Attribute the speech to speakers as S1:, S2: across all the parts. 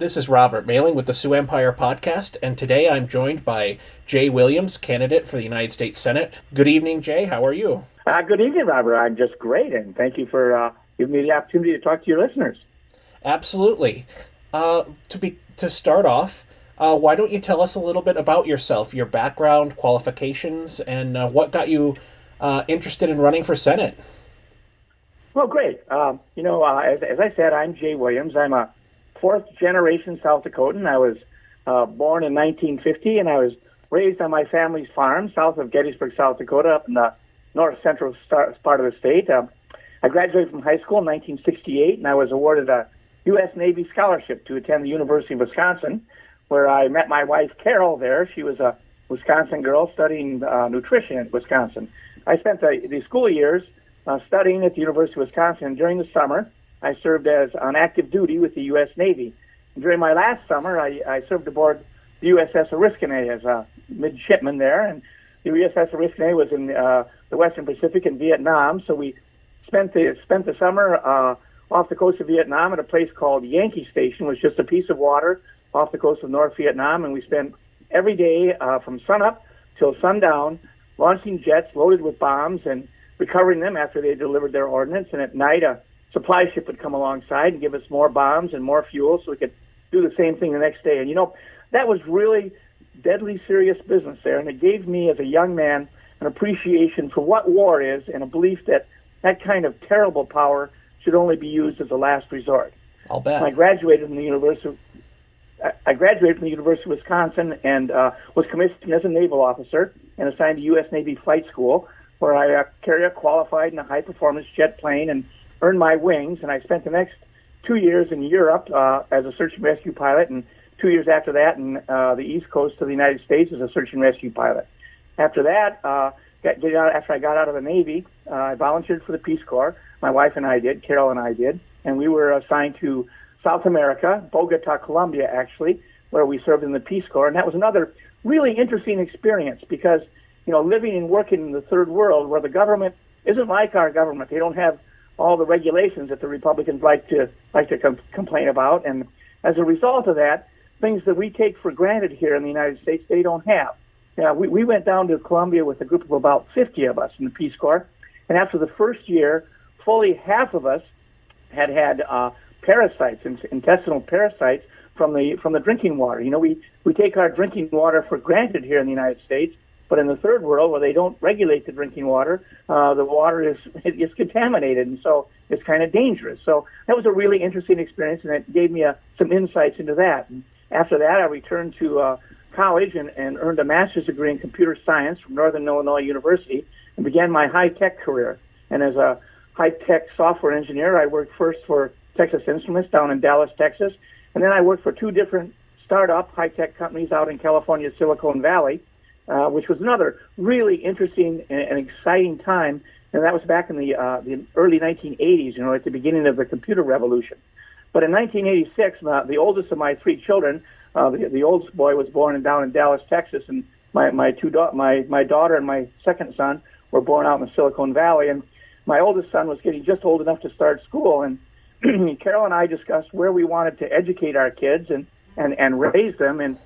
S1: This is Robert Mehling with the Sioux Empire Podcast, and today I'm joined by Jay Williams, candidate for the United States Senate. Good evening, Jay. How are you?
S2: Good evening, Robert. I'm just great, and thank you for giving me the opportunity to talk to your listeners.
S1: Absolutely. To start off, why don't you tell us a little bit about yourself, your background, qualifications, and what got you interested in running for Senate?
S2: Well, great. As I said, I'm Jay Williams. I'm a fourth-generation South Dakotan. I was born in 1950, and I was raised on my family's farm south of Gettysburg, South Dakota, up in the north-central part of the state. I graduated from high school in 1968, and I was awarded a U.S. Navy scholarship to attend the University of Wisconsin, where I met my wife, Carol, there. She was a Wisconsin girl studying nutrition in Wisconsin. I spent the school years studying at the University of Wisconsin, and during the summer, I served on active duty with the U.S. Navy. And during my last summer, I served aboard the USS Oriskany as a midshipman there, and the USS Oriskany was in the Western Pacific in Vietnam, so we spent the summer off the coast of Vietnam at a place called Yankee Station, which is just a piece of water off the coast of North Vietnam, and we spent every day from sunup till sundown launching jets loaded with bombs and recovering them after they delivered their ordnance, and at night a supply ship would come alongside and give us more bombs and more fuel so we could do the same thing the next day. And, that was really deadly serious business there, and it gave me as a young man an appreciation for what war is and a belief that that kind of terrible power should only be used as a last resort.
S1: I'll bet.
S2: I graduated from the University of Wisconsin and was commissioned as a naval officer and assigned to U.S. Navy Flight School, where I carrier qualified in a high-performance jet plane and earned my wings. And I spent the next 2 years in Europe as a search and rescue pilot, and 2 years after that in the East Coast of the United States as a search and rescue pilot. After that, after I got out of the Navy, I volunteered for the Peace Corps. My wife and I did, Carol and I did, and we were assigned to South America, Bogota, Colombia, actually, where we served in the Peace Corps. And that was another really interesting experience because, living and working in the third world where the government isn't like our government. They don't have all the regulations that the Republicans like to complain about. And as a result of that, things that we take for granted here in the United States, they don't have. We went down to Colombia with a group of about 50 of us in the Peace Corps. And after the first year, fully half of us had parasites, intestinal parasites from the drinking water. We take our drinking water for granted here in the United States, but in the third world, where they don't regulate the drinking water, the water is contaminated, and so it's kind of dangerous. So that was a really interesting experience, and it gave me some insights into that. And after that, I returned to college and earned a master's degree in computer science from Northern Illinois University and began my high-tech career. And as a high-tech software engineer, I worked first for Texas Instruments down in Dallas, Texas, and then I worked for two different startup high-tech companies out in California, Silicon Valley, which was another really interesting and exciting time. And that was back in the early 1980s, at the beginning of the computer revolution. But in 1986, the oldest of my three children, the oldest boy was born down in Dallas, Texas, and my daughter and my second son were born out in Silicon Valley. And my oldest son was getting just old enough to start school, and Carol and I discussed where we wanted to educate our kids and raise them. And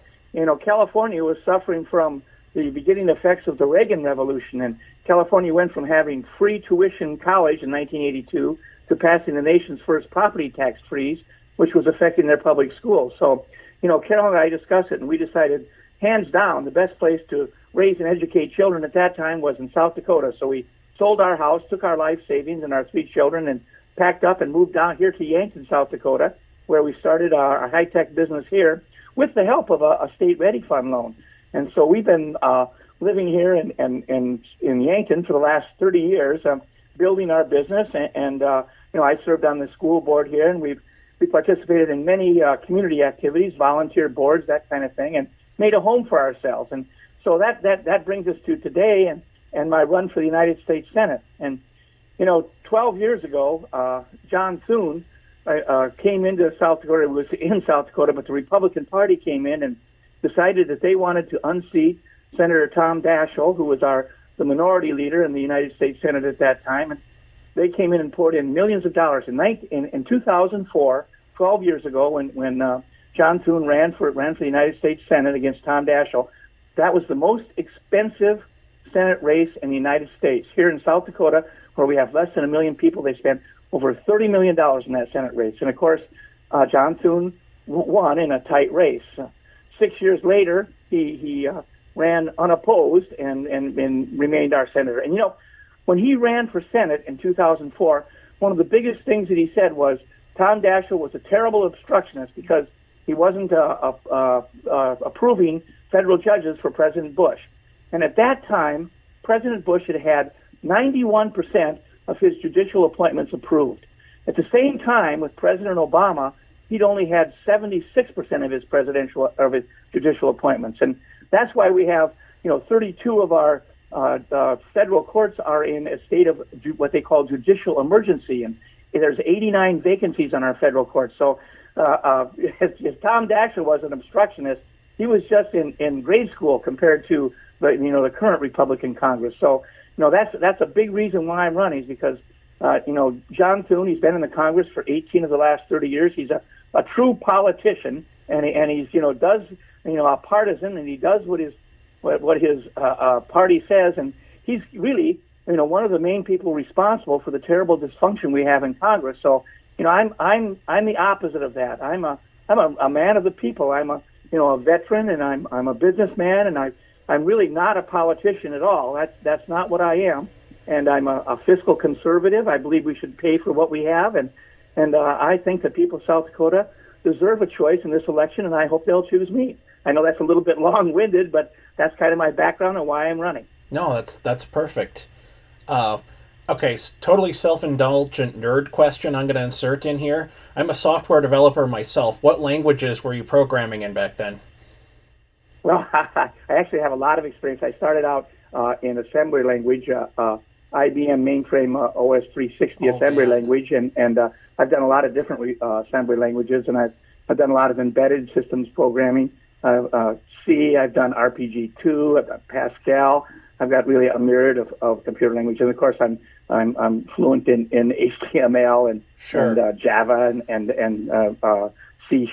S2: California was suffering from the beginning effects of the Reagan Revolution, and California went from having free tuition college in 1982 to passing the nation's first property tax freeze, which was affecting their public schools. So, Carol and I discussed it, and we decided, hands down, the best place to raise and educate children at that time was in South Dakota. So we sold our house, took our life savings and our three children, and packed up and moved down here to Yankton, South Dakota, where we started our high-tech business here with the help of a state Ready Fund loan. And so we've been living here in Yankton for the last 30 years, building our business. And I served on the school board here, and we participated in many community activities, volunteer boards, that kind of thing, and made a home for ourselves. And so that brings us to today and my run for the United States Senate. And 12 years ago, John Thune came into South Dakota. It was in South Dakota, but the Republican Party came in and decided that they wanted to unseat Senator Tom Daschle, who was the minority leader in the United States Senate at that time. And they came in and poured in millions of dollars. In 2004, 12 years ago, when John Thune ran for the United States Senate against Tom Daschle. That was the most expensive Senate race in the United States. Here in South Dakota, where we have less than 1 million people, they spent over $30 million in that Senate race. And of course, John Thune won in a tight race. 6 years later, he ran unopposed and remained our senator. And when he ran for Senate in 2004, one of the biggest things that he said was Tom Daschle was a terrible obstructionist because he wasn't approving federal judges for President Bush. And at that time, President Bush had 91% of his judicial appointments approved. At the same time, with President Obama, he'd only had 76% of his judicial appointments. And that's why we have, 32 of our federal courts are in a state of what they call judicial emergency, and there's 89 vacancies on our federal courts. So if Tom Daschle was an obstructionist, he was just in grade school compared to the current Republican Congress. So that's a big reason why I'm running, is because John Thune, he's been in the Congress for 18 of the last 30 years. He's a true politician, and he's does a partisan, and he does what his party says, and he's really one of the main people responsible for the terrible dysfunction we have in Congress. So I'm the opposite of that. I'm a man of the people. I'm a veteran, and I'm a businessman, and I'm really not a politician at all. That's not what I am. And I'm a fiscal conservative. I believe we should pay for what we have, and I think the people of South Dakota deserve a choice in this election, and I hope they'll choose me. I know that's a little bit long-winded, but that's kind of my background and why I'm running.
S1: No, that's perfect. Okay, totally self-indulgent nerd question I'm going to insert in here. I'm a software developer myself. What languages were you programming in back then?
S2: Well, I actually have a lot of experience. I started out in assembly language, IBM mainframe OS 360 assembly language, and I've done a lot of different assembly languages, and I've done a lot of embedded systems programming. C, I've done RPG2, I've done Pascal. I've got really a myriad of computer languages, and of course I'm fluent in HTML and Java and C#.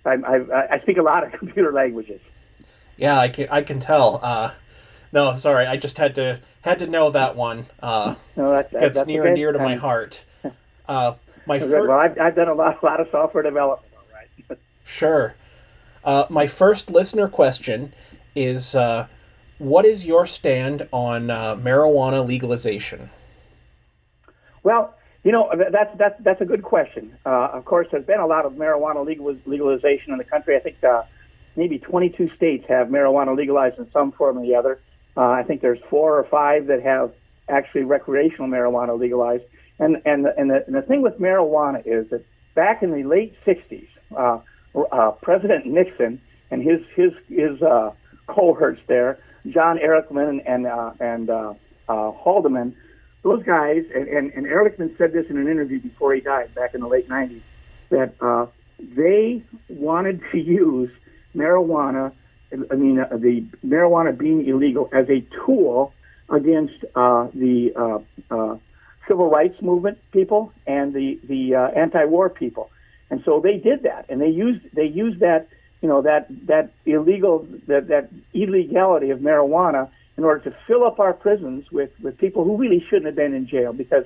S2: I speak a lot of computer languages.
S1: Yeah, I can tell. No, sorry, I just had to know that one.
S2: No,
S1: that's near
S2: okay.
S1: and dear to my heart.
S2: Well, I've done a lot of software development. All right.
S1: Sure. My first listener question is, what is your stand on marijuana legalization?
S2: Well, that's a good question. Of course, there's been a lot of marijuana legalization in the country. I think maybe 22 states have marijuana legalized in some form or the other. I think there's 4 or 5 that have actually recreational marijuana legalized. And the thing with marijuana is that back in the late 60s, President Nixon and his cohorts there, John Ehrlichman and Haldeman, those guys, and Ehrlichman said this in an interview before he died back in the late 90s, that they wanted to use marijuana, the marijuana being illegal, as a tool against the civil rights movement people and the anti-war people. And so they did that, and they used that that illegality of marijuana in order to fill up our prisons with people who really shouldn't have been in jail, because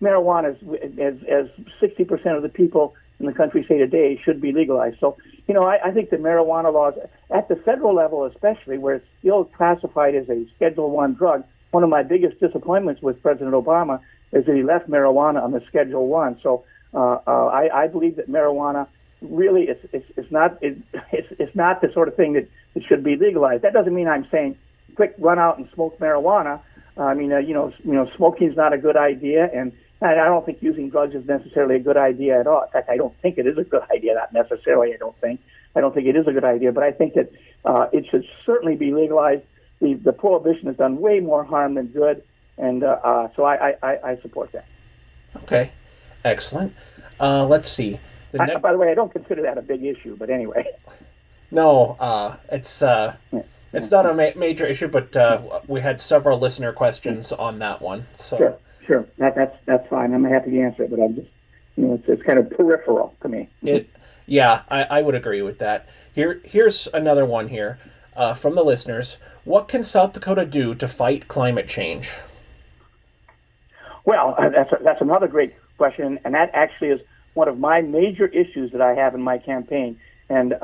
S2: marijuana is as 60% of the people in the country say today should be legalized. So I think the marijuana laws at the federal level, especially where it's still classified as a Schedule I drug. One of my biggest disappointments with President Obama is that he left marijuana on the Schedule I. So I believe that marijuana really it's not the sort of thing that should be legalized. That doesn't mean I'm saying quick run out and smoke marijuana. Smoking is not a good idea, and I don't think using drugs is necessarily a good idea at all. In fact, I don't think it is a good idea. Not necessarily. I don't think it is a good idea, but I think that it should certainly be legalized. The prohibition has done way more harm than good, and so I support that.
S1: Okay, excellent. Let's see.
S2: By the way, I don't consider that a big issue, but anyway.
S1: No, it's not a major issue, but we had several listener questions on that one. So
S2: sure, that's fine. I'm happy to answer it, but I'm just it's kind of peripheral to me.
S1: Yeah, I would agree with that. Here's another one here from the listeners. What can South Dakota do to fight climate change?
S2: Well, that's another great question, and that actually is one of my major issues that I have in my campaign. And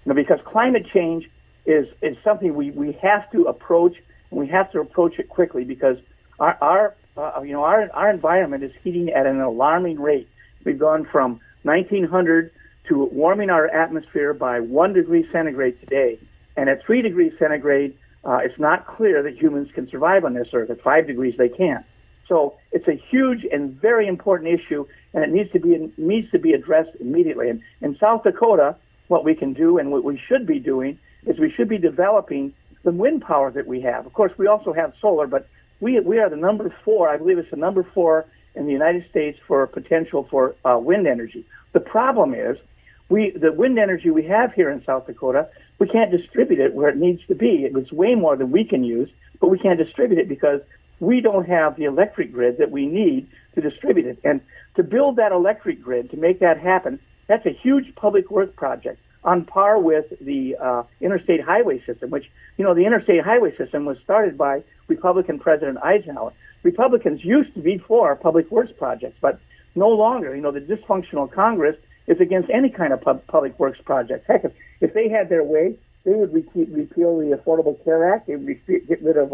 S2: because climate change is something we have to approach, and we have to approach it quickly because our environment is heating at an alarming rate. We've gone from 1900 to warming our atmosphere by 1 degree centigrade today, and at 3 degrees centigrade, it's not clear that humans can survive on this earth. At 5 degrees, they can't. So it's a huge and very important issue, and it needs to be addressed immediately. And in South Dakota, what we can do and what we should be doing is we should be developing the wind power that we have. Of course, we also have solar, but we are the number 4. I believe it's the number 4 in the United States for potential for wind energy. The problem is the wind energy we have here in South Dakota, we can't distribute it where it needs to be. It's way more than we can use, but we can't distribute it because we don't have the electric grid that we need to distribute it. And to build that electric grid, to make that happen, that's a huge public works project on par with the interstate highway system, which, the interstate highway system was started by Republican President Eisenhower. Republicans used to be for public works projects, but no longer. The dysfunctional Congress is against any kind of public works project. Heck, if they had their way, they would repeal the Affordable Care Act. They would get rid of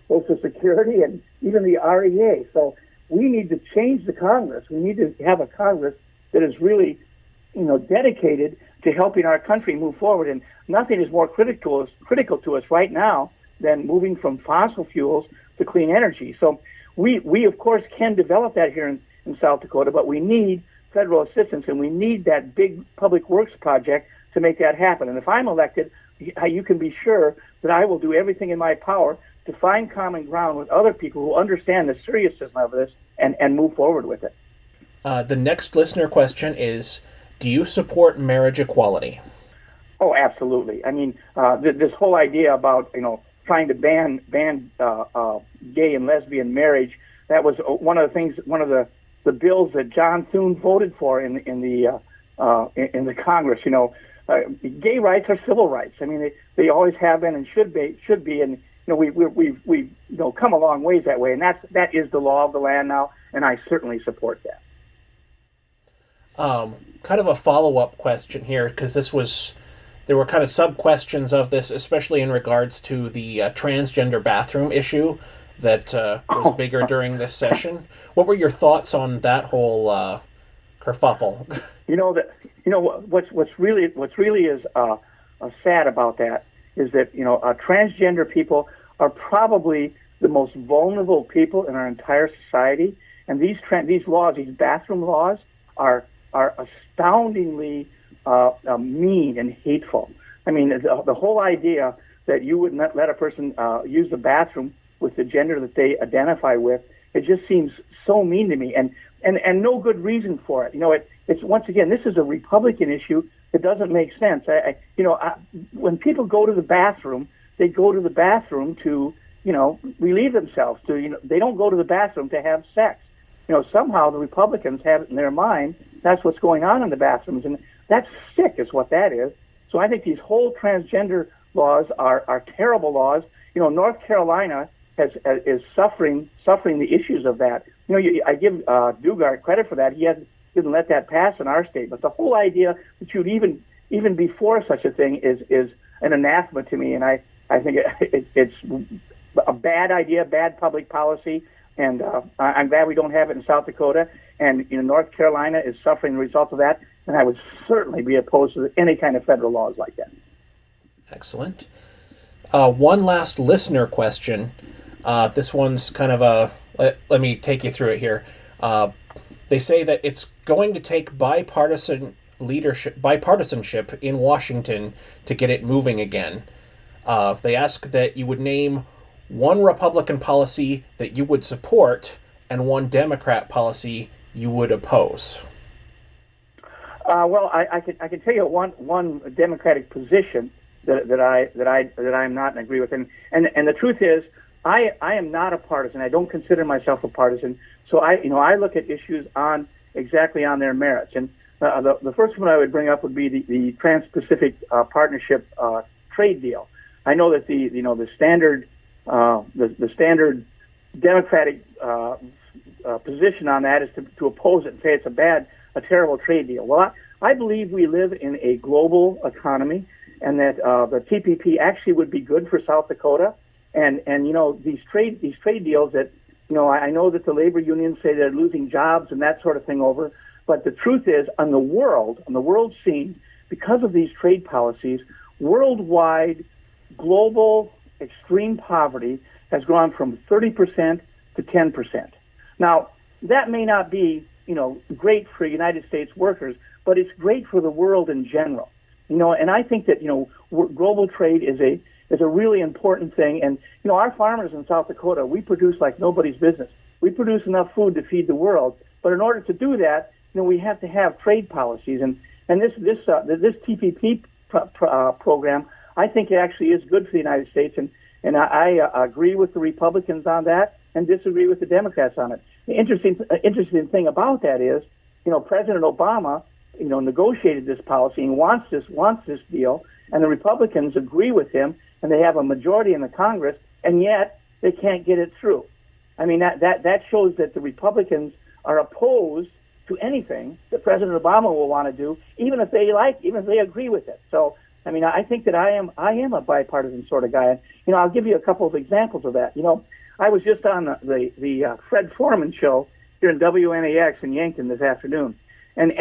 S2: Social Security and even the REA. So we need to change the Congress. We need to have a Congress that is really, dedicated to helping our country move forward. And nothing is more critical to us right now than moving from fossil fuels to clean energy. So we of course can develop that here in South Dakota, but we need federal assistance, and we need that big public works project to make that happen. And if I'm elected, you can be sure that I will do everything in my power to find common ground with other people who understand the seriousness of this and move forward with it.
S1: The next listener question is, do you support marriage equality?
S2: Oh, absolutely. I mean, this whole idea about, trying to ban gay and lesbian marriage, that was one of the bills that John Thune voted for in the Congress. Gay rights are civil rights. I mean, they always have been and should be, and we've come a long ways that way, and that is the law of the land now, and I certainly support that.
S1: Kind of a follow-up question here, because there were kind of sub-questions of this, especially in regards to the transgender bathroom issue that was bigger during this session. What were your thoughts on that whole kerfuffle?
S2: What's really is sad about that is that transgender people are probably the most vulnerable people in our entire society, and these laws, these bathroom laws, are astoundingly mean and hateful. I mean, the whole idea that you would not let a person use the bathroom with the gender that they identify with, it just seems so mean to me, and no good reason for it. It's once again, this is a Republican issue that doesn't make sense. When people go to the bathroom, they go to the bathroom to relieve themselves. They don't go to the bathroom to have sex. Somehow the Republicans have it in their mind that's what's going on in the bathrooms, and that's sick, is what that is. So I think these whole transgender laws are terrible laws. North Carolina is suffering the issues of that. I give Dugard credit for that. He didn't let that pass in our state. But the whole idea that you'd even before such a thing is an anathema to me, and I think it's a bad idea, bad public policy. And I'm glad we don't have it in South Dakota. And North Carolina is suffering the results of that. And I would certainly be opposed to any kind of federal laws like that.
S1: Excellent. One last listener question. This one's kind of let me take you through it here. They say that it's going to take bipartisanship in Washington to get it moving again. They ask that you would name one Republican policy that you would support and one Democrat policy you would oppose.
S2: Well, I can tell you one Democratic position that I'm not in agree with, and the truth is I am not a partisan. I don't consider myself a partisan. So I look at issues exactly on their merits, and The first one I would bring up would be the Trans-Pacific Partnership trade deal. I know that the standard Democratic position on that is to oppose it and say it's a terrible trade deal. Well, I believe we live in a global economy, and that the TPP actually would be good for South Dakota. And these trade deals that I know that the labor unions say they're losing jobs and that sort of thing over. But the truth is, on the world scene, because of these trade policies, worldwide, global, extreme poverty has gone from 30% to 10%. Now, that may not be, great for United States workers, but it's great for the world in general. And I think that, global trade is a really important thing. And, our farmers in South Dakota, we produce like nobody's business. We produce enough food to feed the world. But in order to do that, we have to have trade policies. And this TPP program, I think it actually is good for the United States. And I agree with the Republicans on that and disagree with the Democrats on it. The interesting thing about that is, President Obama, negotiated this policy and wants this deal, and the Republicans agree with him, and they have a majority in the Congress, and yet they can't get it through. I mean, that shows that the Republicans are opposed to anything that President Obama will want to do, even if they agree with it. So, I mean, I think that I am a bipartisan sort of guy. I'll give you a couple of examples of that. I was just on the Fred Foreman show here in WNAX in Yankton this afternoon, and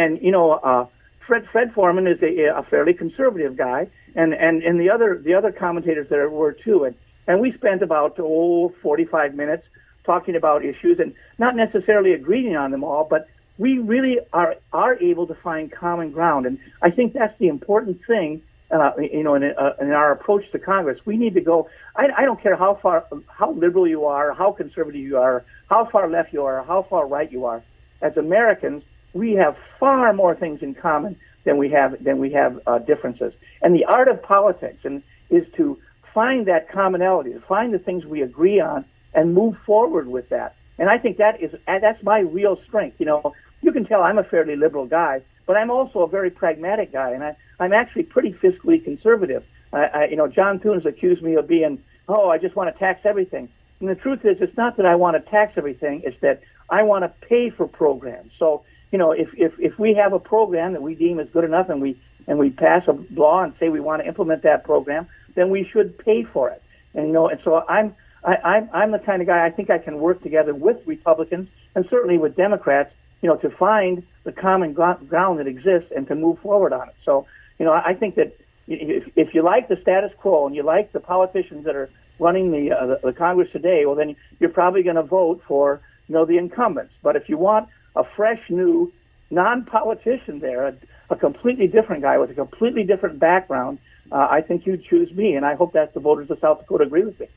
S2: Fred Foreman is a fairly conservative guy, and the other commentators there were too, and we spent about 45 minutes talking about issues and not necessarily agreeing on them all, but we really are able to find common ground, and I think that's the important thing. In our approach to Congress, we need to go. I don't care how liberal you are, how conservative you are, how far left you are, how far right you are. As Americans, we have far more things in common than we have differences. And the art of politics is to find that commonality, to find the things we agree on, and move forward with that. And I think that's my real strength. You can tell I'm a fairly liberal guy, but I'm also a very pragmatic guy, and I'm actually pretty fiscally conservative. John Thune has accused me of being, I just want to tax everything. And the truth is, it's not that I want to tax everything; it's that I want to pay for programs. So, if we have a program that we deem is good enough, and we pass a law and say we want to implement that program, then we should pay for it. And so I'm the kind of guy I think I can work together with Republicans and certainly with Democrats, to find the common ground that exists and to move forward on it. So, I think that if you like the status quo and you like the politicians that are running the Congress today, well, then you're probably going to vote for, the incumbents. But if you want a fresh, new, non-politician there, a completely different guy with a completely different background, I think you'd choose me, and I hope that the voters of South Dakota agree with me.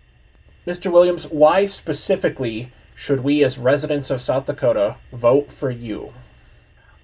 S1: Mr. Williams, why specifically should we as residents of South Dakota vote for you?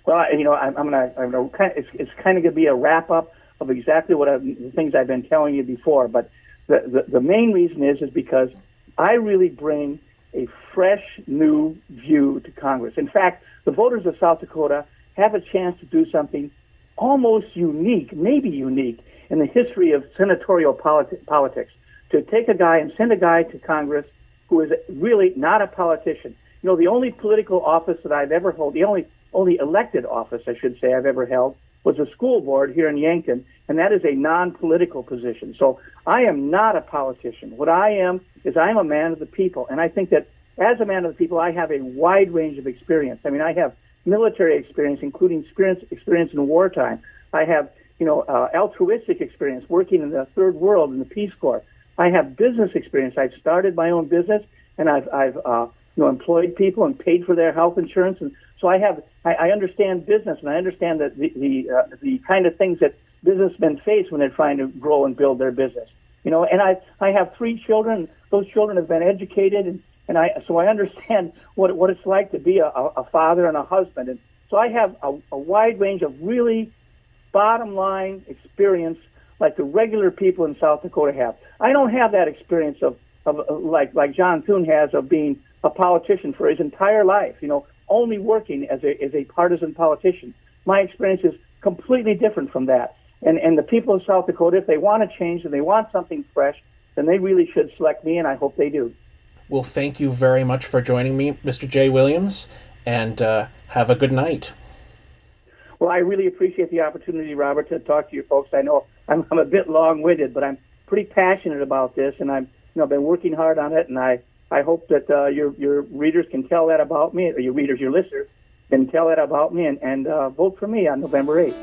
S2: Well, it's kind of going to be a wrap up of exactly the things I've been telling you before. But the main reason is because I really bring a fresh, new view to Congress. In fact, the voters of South Dakota have a chance to do something almost unique, maybe unique, in the history of senatorial politics. To take a guy and send a guy to Congress who is really not a politician. The only political office that I've ever held, the only elected office, I should say, I've ever held, was a school board here in Yankton, and that is a non-political position. So I am not a politician. What I am is I'm a man of the people, and I think that as a man of the people, I have a wide range of experience. I mean, I have military experience, including experience in wartime. I have, altruistic experience working in the Third World in the Peace Corps. I have business experience. I've started my own business, and I've employed people and paid for their health insurance, and so I understand business, and I understand that the kind of things that businessmen face when they're trying to grow and build their business. And I have 3 children. Those children have been educated, and so I understand what it's like to be a father and a husband, and so I have a wide range of really bottom line experience like the regular people in South Dakota have. I don't have that experience of like John Thune has of being a politician for his entire life, only working as a partisan politician. my experience is completely different from that. And the people of South Dakota, if they want to change and they want something fresh, then they really should select me, and I hope they do.
S1: Well, thank you very much for joining me, Mr. Jay Williams, and have a good night.
S2: Well, I really appreciate the opportunity, Robert, to talk to you folks. I know I'm a bit long-winded, but I'm pretty passionate about this, and I've been working hard on it, and I hope that your readers can tell that about me, or your listeners can tell that about me, and vote for me on November 8th.